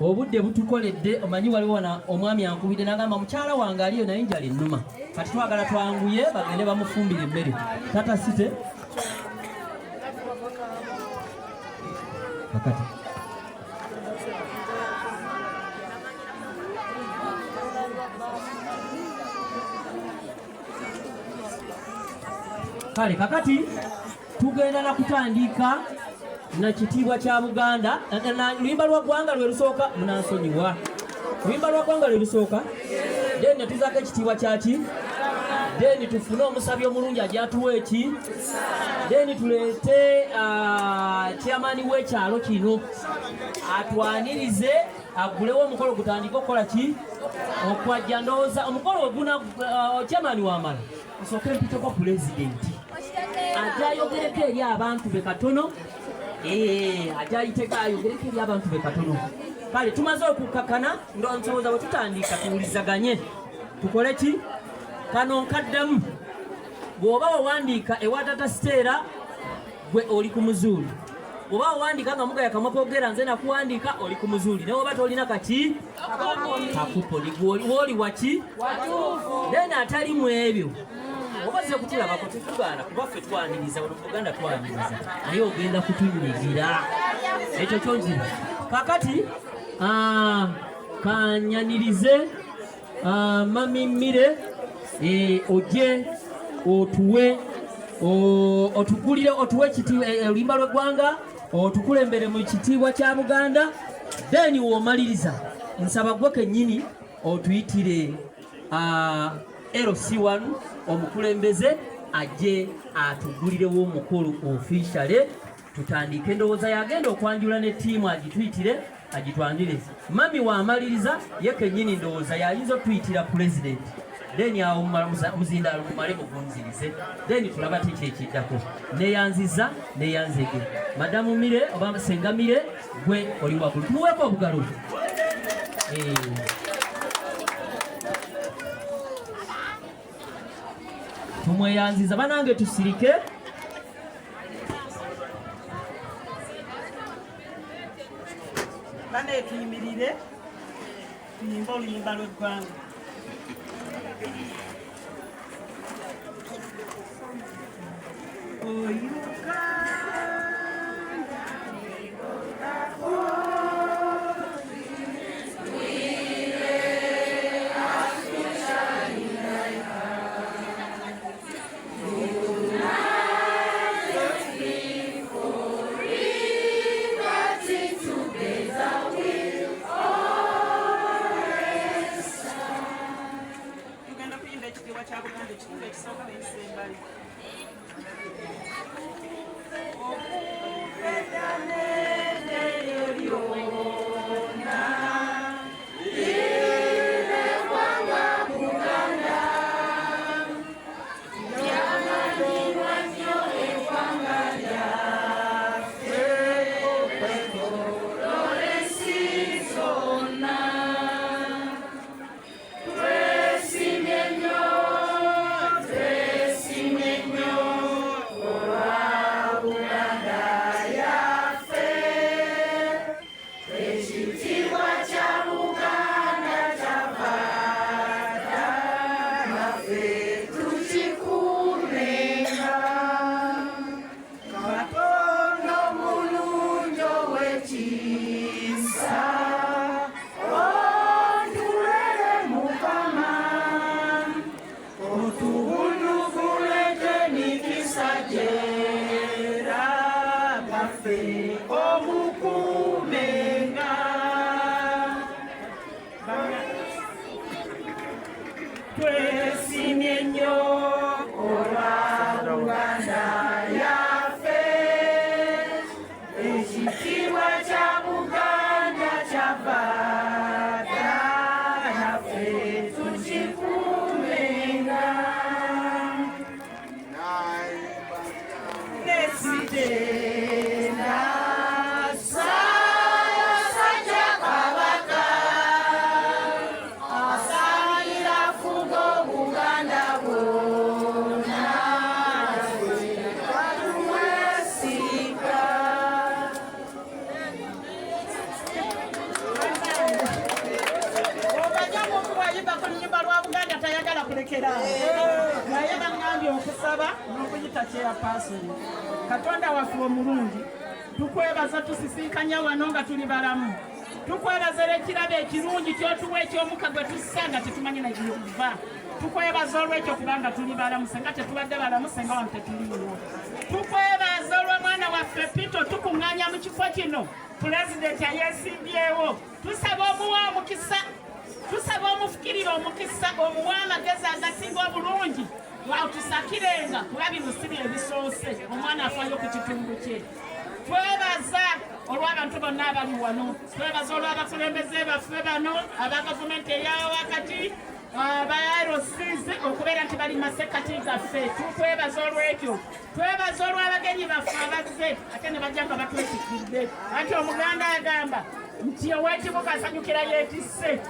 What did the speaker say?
obudde butukoledde omanyi waliwo wana omwami ankubidde n'agamba mukyala wange aliyo naye njala ennuma kati twagala twanguye bagende bamufumbire emmere tata site kakati kale kakati tugenda na kutandika na kitiibwa kya Buganda na luyimba lwa ggwanga lwe lusooka munansonyiwa luyimba lwa ggwanga lwe lusooka then tuzaako ekitiibwa kyaki then tufune omusabi omulungi ajatuwa eki then tuleete chairman w'ekyalo kino atwanirize agulewo omukolo gutandike okukola ki okwajja ndowooza omukolo oguna chairman wamala osooke mpiteko pulezidenti ajayogereko eri abantu be katono ajayiteka ayogereko eri abantu be katono kale tumaze okukakana ndowooza bwe tutandika tuwulizaganye tukole ki kano nkaddamu bw'oba wawandiika ewa tata Siteera gwe oli ku muzuuli bw'oba wawandiika nga mugaya kamwa koogera nze nakuwandiika oli ku muzuuli naye oba tolina kaki kakuponi gw'oli waki then atali mu ebyo oba ze kutulabako tetugaana kuba ffe twaniriza wano mu Buganda twaniriza naye ogenda kutunyigira ekyo kyonjira kakati kanyanirize mamimire oje otuwe otugulire otuwe oluyimba lw'eggwanga otukulembere mu kitiibwa kya Buganda then womaliriza nsaba gwe kennyini otuyitire LC1 omukulembeze ajje atugulirewo omukolo officially tutandike ndowooza yagenda okwanjula ne ttiimu agituyitire agitwanirize mami waamaliriza ye kennyini ndowooza yayinza otuyitira president then awo muzindalo mumale mugunzirize then tulaba ti kyekiddako neyanziza neyanzege madamu Mire oba senga Mire gwe oli waggulu tumuweeko obugalo tumweyanziza banange tusirike bane tuyimirire tuyimba oluyimba lw'eggwanga Asali la fugo tulekera naye bangambye okusaba n'okuyita kyeyapasoni. Katonda waffe omulungi, tukwebaza tusisinkanya wano nga tuli balamu. Tukwebaza ekirabo ekirungi ky'otuwa eky'omuka gwe tussa nga tetumanyi na gyekuva. Tukwebaza olw'ekyo kubanga tuli balamu senga tetubadde balamu senga wano tetuliiwo. Tukwebaza olw'omwana waffe Pito tukuŋŋaanya mu kifo kino pulezidenti ayeesimbyewo. Tusaba omuwa omukisa, tusaba omufukirira omukisa, omuwa amagezi agasinga obulungi watusakirenga kuba bino si bye bisoose, omwana afaayo ku kitundu kye. Twebaza olw'abantu bonna abali wano, twebaza olw'abakulembeze baffe bano aba gavumenti eya wakati, aba RCs okubeera nti bali masekati gaffe. Tukwebaza olw'ekyo. Twebaza olw'abagenyi baffe abazze ate ne bajja nga batwetikidde. Anti Omuganda agamba nti oweekitiibwa asanyukira yeetisse.